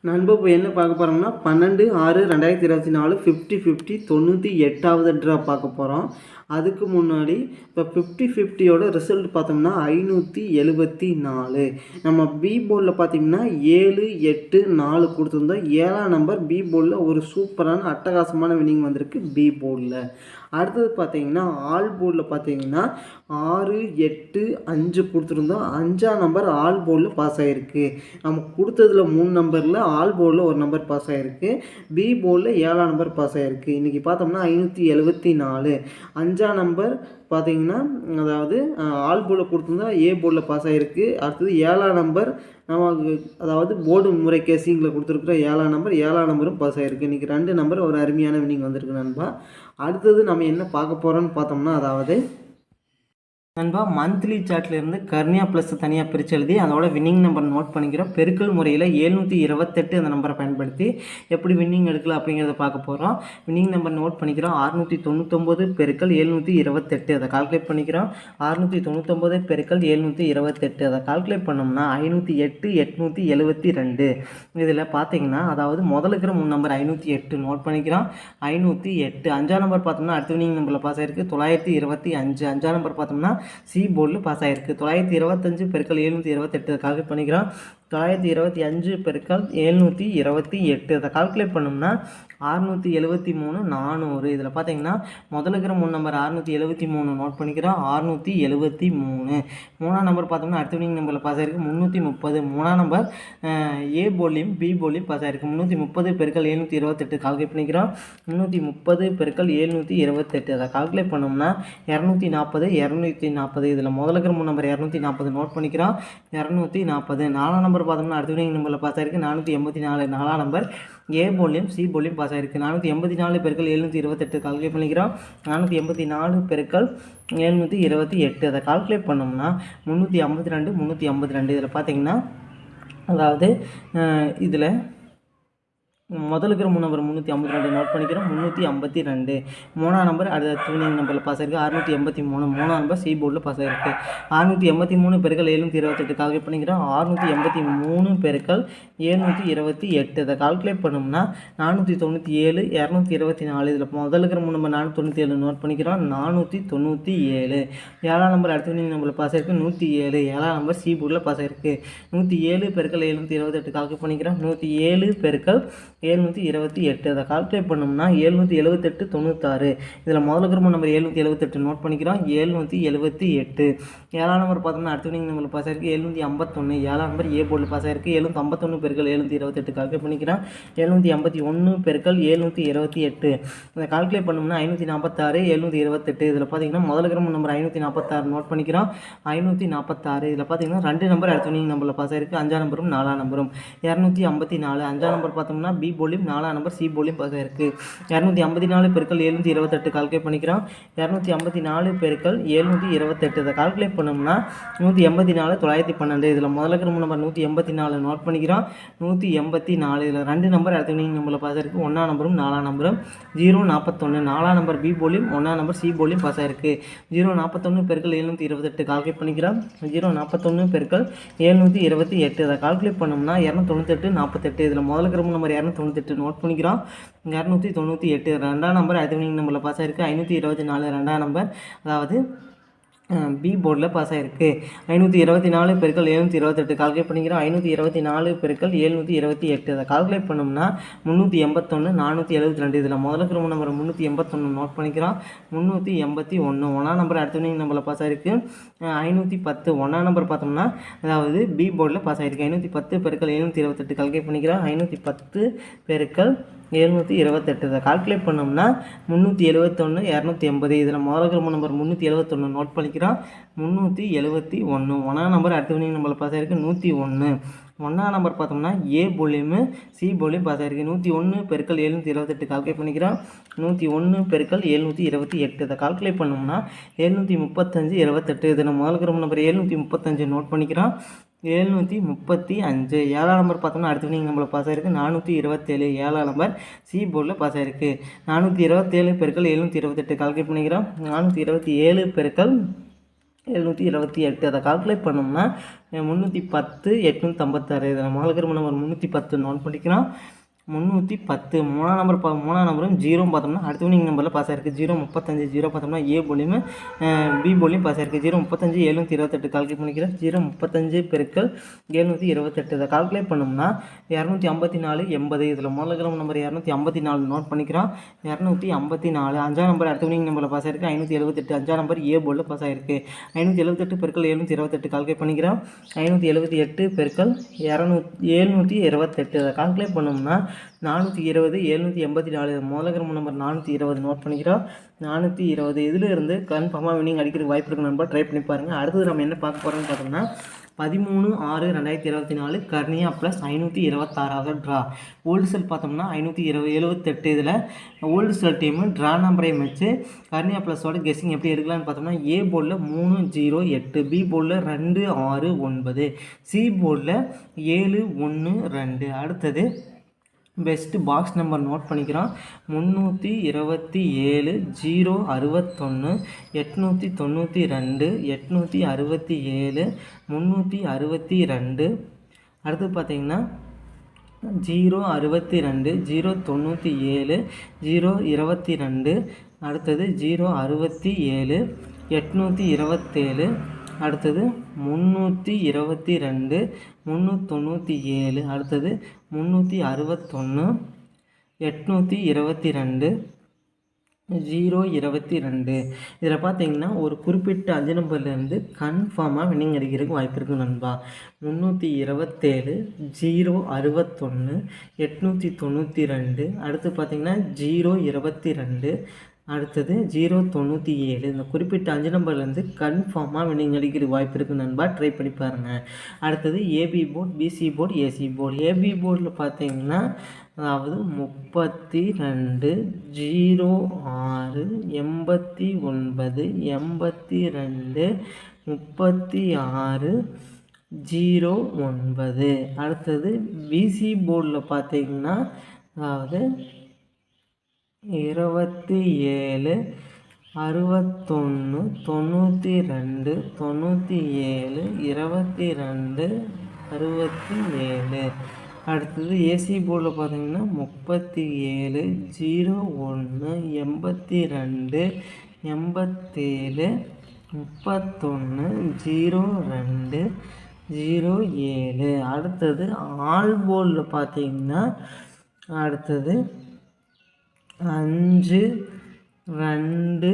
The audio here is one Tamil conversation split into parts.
நண்பா இப்போ என்ன பார்க்க போகிறோம்னா 12/6/2024 50/50 98வது ட்ரா பார்க்க போகிறோம். அதுக்கு முன்னாடி இப்போ 50/50யோட ரிசல்ட் பார்த்தோம்னா 574. நம்ம பி போர்டில் பார்த்தீங்கன்னா 7, 8, 4 கொடுத்துருந்தோம். 7ஆம் நம்பர் பி போர்டில் ஒரு சூப்பரான அட்டகாசமான வின்னிங் வந்திருக்கு பி போர்டில். அடுத்தது பார்த்தீங்கன்னா ஆல் போர்டில் பார்த்தீங்கன்னா 6, 8, 5 கொடுத்துருந்தோம். 5ஆம் நம்பர் ஆல் போர்டில் பாஸ் ஆகிருக்கு. நம்ம கொடுத்ததில் 3 நம்பரில் ஆல் போர்டில் ஒரு நம்பர் பாஸ் ஆகிருக்கு. பி போர்டில் 7ஆம் நம்பர் பாஸ் ஆகிருக்கு. இன்றைக்கி பார்த்தோம்னா 574. 5ஆம் நம்பர் பார்த்தீங்கன்னா அதாவது ஆல் போர்டில் கொடுத்துருந்தா ஏ போர்டில் பாஸ் ஆகிருக்கு. அடுத்தது 7ஆம் நம்பர் நமக்கு அதாவது போர்டு முறை கேசிங்கில் கொடுத்துருக்குற 7ஆம் நம்பரும் பாஸ் ஆகிருக்கு. இன்றைக்கி 2 நம்பர் ஒரு அருமையான வின்னிங் வந்திருக்கு நண்பா. அடுத்தது நம்ம என்ன பார்க்க போகிறோன்னு பார்த்தோம்னா அதாவது நண்பா மந்த்லி சார்ட்லேருந்து கர்னியா ப்ளஸ் தனியாக பிரித்து எழுதி அதோட வின்னிங் நம்பர் நோட் பண்ணிக்கிறோம். பெருக்கல் முறையில் 728 அந்த நம்பரை பயன்படுத்தி எப்படி வின்னிங் எடுக்கலாம் அப்படிங்கிறத பார்க்க போகிறோம். வின்னிங் நம்பர் நோட் பண்ணிக்கிறோம். 699 பெருக்கல் 728 அதை கால்குலேட் பண்ணிக்கிறோம். 699 பெருக்கல் 728 அதை கால்குலேட் பண்ணோம்னா 508 872. இதில் பார்த்தீங்கன்னா அதாவது முதல்ல இருக்கிற 3 நம்பர் 508 நோட் பண்ணிக்கிறோம். 508 5ஆம் நம்பர் பார்த்தோம்னா அடுத்த வின்னிங் நம்பரில் பாஸ் ஆகிருக்கு 925. 5ஆம் நம்பர் பார்த்தோம்னா சி போர்டில் பாஸ் ஆகிருக்கு. 925 பெருக்கல் 728 கால்குலேட் பண்ணிக்கிறோம். 925 பெருக்கல் 728 அதை கால்குலேட் பண்ணோம்னா 673 400. இதில் பார்த்தீங்கன்னா முதல்ல இருக்கிற 3 நம்பர் 673 நோட் பண்ணிக்கிறோம். 673. 3ஆம் நம்பர் பார்த்தோம்னா அடுத்த வின்னிங் நம்பரில் பாஸ் ஆகிருக்கு 330. 3ஆம் நம்பர் ஏ போர்ட்லையும் பி போர்ட்லையும் பாஸ் ஆகிருக்கு. 330 பெருக்கல் 728 கால்குலேட் பண்ணிக்கிறோம். 330 பெருக்கல் 728 அதை கால்குலேட் பண்ணோம்னா 240 240. இதில் முதல்ல இருக்கிற 3 நம்பர் 240 நோட் பண்ணிக்கிறோம். 240. 4ஆம் நம்பர் பார்த்தோம்னா அடுத்த வின்னிங் நம்பரில் பாஸ் ஆகிருக்கு 484. 4ஆம் நம்பர் ஏ போர்ட்லையும் சி போர்ட்லையும் பாஸ் ஆகிருக்கு. 484 பெருக்கல் 728 கால்குலேட் பண்ணிக்கிறோம். 484 பெருக்கல் 728 அதை கால்குலேட் பண்ணோம்னா 352 352. இதில் பார்த்தீங்கன்னா அதாவது இதில் முதல்ல இருக்கிற 3 நம்பர் 352 நோட் பண்ணிக்கிறோம். 352. 3ஆம் நம்பர் அடுத்த வின்னிங் நம்பரில் பாஸ் ஆகிருக்கு 683. 3ஆம் நம்பர் சி போர்டில் பாஸ் ஆகிருக்கு. 683 பெருக்கல் 728 கால்குலேட் பண்ணிக்கிறோம். 683 பெருக்கல் 728 இதை கால்குலேட் பண்ணோம்னா 497 224. இதில் முதல்ல இருக்கிற 3 நம்பர் 497 நோட் பண்ணிக்கிறோம். 497. 7ஆம் நம்பர் அடுத்த வின்னிங் நம்பரில் பாஸ் ஆகிருக்கு 107. 7ஆம் நம்பர் சி போர்டில் பாஸ் ஆகிருக்கு. 107 பெருக்கல் 728 கால்குலேட் பண்ணிக்கிறோம். 107 பெருக்கல் 728 அதை கால்குலேட் பண்ணோம்னா 778 96. இதில் முதல்ல இருக்கிற நம்பர் 778 நோட் பண்ணிக்கிறோம். 778. 7ஆம் நம்பர் பார்த்தோம்னா அடுத்த வின்னிங் நம்பர் பாஸ் ஆகிருக்கு 751. 7ஆம் நம்பர் ஏ போர்டில் பாஸ் ஆகிருக்கு. 751 பெருக்கல் 728 கால்குலேட் பண்ணிக்கிறோம். 751 பெருக்கல் 728 அதை கால்குலேட் பண்ணோம்னா 546 728. இதில் பார்த்தீங்கன்னா முதல்ல இருக்கிற நம்பர் 546 நோட் பண்ணிக்கிறோம். 546. இதில் பார்த்தீங்கன்னா 2 நம்பர் அடுத்த வின்னிங் நம்பரில் பாஸ் ஆகிருக்கு 5ஆம் நம்பரும் 4ஆம் நம்பரும். 254. 5ஆம் நம்பர் பார்த்தோம்னா பி போர்ட்லையும் 4ஆம் நம்பர் சி போர்ட்லையும் பாஸ் ஆகிருக்கு. 254 பெருக்கல் 728 கால்குலேட் பண்ணிக்கிறோம். 254 பெருக்கல் 728 இதை கால்குலேட் பண்ணோம்னா 184 912. இதில் முதல்ல இருக்கிற நம்பர் 184 நோட் பண்ணிக்கிறோம். 184. இதில் 2 நம்பர் அடுத்த வின்னிங் நம்பரில் பாஸ் ஆகிருக்கு 1ஆம் நம்பரும் 4ஆம் நம்பரும். 041. 4ஆம் நம்பர் பி போர்ட்லையும் 1ஆம் நம்பர் சி போர்ட்லையும் பாஸ் ஆகிருக்கு. 041 பெருக்கல் 728 கால்குலேட் பண்ணிக்கிறோம். 041 பெருக்கல் 728 இதை கால்குலேட் பண்ணோம்னா 298 48. இதில் முதல்ல இருக்கிற நம்பர் 298 நோட் பண்ணிக்கிறோம். 298. 2ஆம் நம்பர் அடுத்த வின்னிங் நம்பரில் பாஸ் ஆகிருக்கு 524. 2ஆம் நம்பர் அதாவது பி போர்டில் பாஸ் ஆகிருக்கு. 524 பெருக்கல் 728 கால்குலேட் பண்ணிக்கிறோம். 524 பெருக்கல் 728 அதை கால்குலேட் பண்ணோம்னா 381 472. இதில் முதல்ல இருக்கிற நம்பர் 381 நோட் பண்ணிக்கிறோம். 381. 1ஆம் நம்பர் அடுத்த வின்னிங் நம்பரில் பாஸ் ஆகிருக்கு 510. 1ஆம் நம்பர் பார்த்தோம்னா அதாவது பி போர்டில் பாஸ் ஆகிருக்கு. 510 பெருக்கல் 728 கால்குலேட் பண்ணிக்கிறோம். 510 பெருக்கல் 728 இதை கால்குலேட் பண்ணோம்னா 371 280. இதில் முதல்ல இருக்கிற நம்பர் 371 நோட் பண்ணிக்கிறோம். 371. 1ஆம் நம்பர் அடுத்த வின்னிங் நம்பரில் பாஸ் ஆகிருக்கு 101. 1ஆம் நம்பர் பார்த்தோம்னா ஏ போர்ட்லையும் சி போர்ட்லையும் பாஸ் ஆகிருக்கு. 101 பெருக்கல் 728 கால்குலேட் பண்ணிக்கிறோம். 101 பெருக்கல் 728 இதை கால்குலேட் பண்ணோம்னா 735 28. இதில் முதல்ல இருக்கிற நம்பர் 735 நோட் பண்ணிக்கிறோம். 735. 7ஆம் நம்பர் பார்த்தோம்னா அடுத்த வின்னிங் நம்பரில் பாஸ் ஆகிருக்கு 427. 7ஆம் நம்பர் சி போர்டில் பாஸ் ஆகிருக்கு. 427 பெருக்கல் 728 கால்குலேட் பண்ணிக்கிறோம். 427 பெருக்கல் 728 அதை கால்குலேட் பண்ணோம்னா 310 856 இதில் மாலுக்கிற நம்பர் 310 நோட் பண்ணிக்கிறோம். 310 மூணாம் நம்பரும் ஜீரோவும் பார்த்தோம்னா அடுத்த வினிங் நம்பரில் பாஸ் ஆயிருக்கு. 035 0 பார்த்தோம்னா ஏ போலியும் பி போலியும் பாஸ் ஆயிருக்கு. 035 728 கால்குலேட் பண்ணிக்கிறேன். 035 பெருக்கல் 728 இதை கால்குலேட் பண்ணோம்னா 254 80 இதில் முதல்ல நம்பர் 254 நோட் பண்ணிக்கிறோம். 254 அஞ்சாம் நம்பர் அடுத்த வினிங் நம்பரில் பாஸ் ஆயிருக்கு. 578 அஞ்சாம் நம்பர் ஏ போலில் பாஸ் ஆயிருக்கு. 578 பெருக்கல் 728 கால்குலேட் பண்ணிக்கிறோம். 578 பெருக்கல் 728 இதை கால்குலேட் பண்ணோம்னா 420 784 முதல்ல நம்பர் 420 நோட் பண்ணிக்கிறோம். 420 இதில் இருந்து கன்ஃபார்மாக வினிங் அடிக்கிறதுக்கு வாய்ப்பு இருக்கு நம்பர் ட்ரை பண்ணி பாருங்கள். அடுத்தது நம்ம என்ன பார்க்க போகிறோம்னு பார்த்தோம்னா 13/6/2024 கர்னியா ப்ளஸ் 526 ட்ரா. ஓல்டு செல் பார்த்தோம்னா 578 இதில் ஓல்டு செல் டீமு ட்ரா நம்பரையும் வச்சு கர்னியா ப்ளஸோட கெஸ்ஸிங் எப்படி எடுக்கலான்னு பார்த்தோம்னா ஏ போர்டில் 308, பி போர்டில் 269, சி போர்டில் 712. அடுத்தது பெஸ்ட்டு பாக்ஸ் நம்பர் நோட் பண்ணிக்கிறோம். 327 061 892 867 362. அடுத்து பார்த்திங்கன்னா 062 097 022. அடுத்தது 067 827. அடுத்தது 322 397. அடுத்தது 361 822 022. இதில் பார்த்தீங்கன்னா ஒரு குறிப்பிட்ட 5 நம்பர்லேருந்து கன்ஃபார்மாக வின்னிங் அடிக்கிறதுக்கு வாய்ப்பு இருக்குது நண்பா. 327 061 892. அடுத்து பார்த்தீங்கன்னா 022. அடுத்தது 097. இந்த குறிப்பிட்ட 5 நம்பர்லேருந்து கன்ஃபார்மாக வின்னிங் அடிக்கிறதுக்கு வாய்ப்பு இருக்குது நண்பா. ட்ரை பண்ணி பாருங்கள். அடுத்தது AB board, BC board, AC board. AB போர்டில் பார்த்தீங்கன்னா அதாவது 32 06 89 82 36 09. அடுத்தது பிசி போர்டில் பார்த்தீங்கன்னா அதாவது 27 61 92 97 22 67. அடுத்தது ஏசி போர்டில் பார்த்தீங்கன்னா 37 01 82 87 31 02 07. அடுத்தது ஆல் போர்டில் பார்த்தீங்கன்னா அடுத்தது 5 2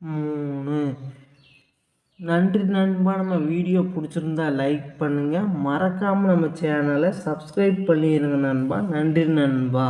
3. நன்றி நண்பா. நம்ம வீடியோ பிடிச்சிருந்தா லைக் பண்ணுங்கள். மறக்காமல் நம்ம சேனலை சப்ஸ்கிரைப் பண்ணிடுங்க நண்பா. நன்றி நண்பா.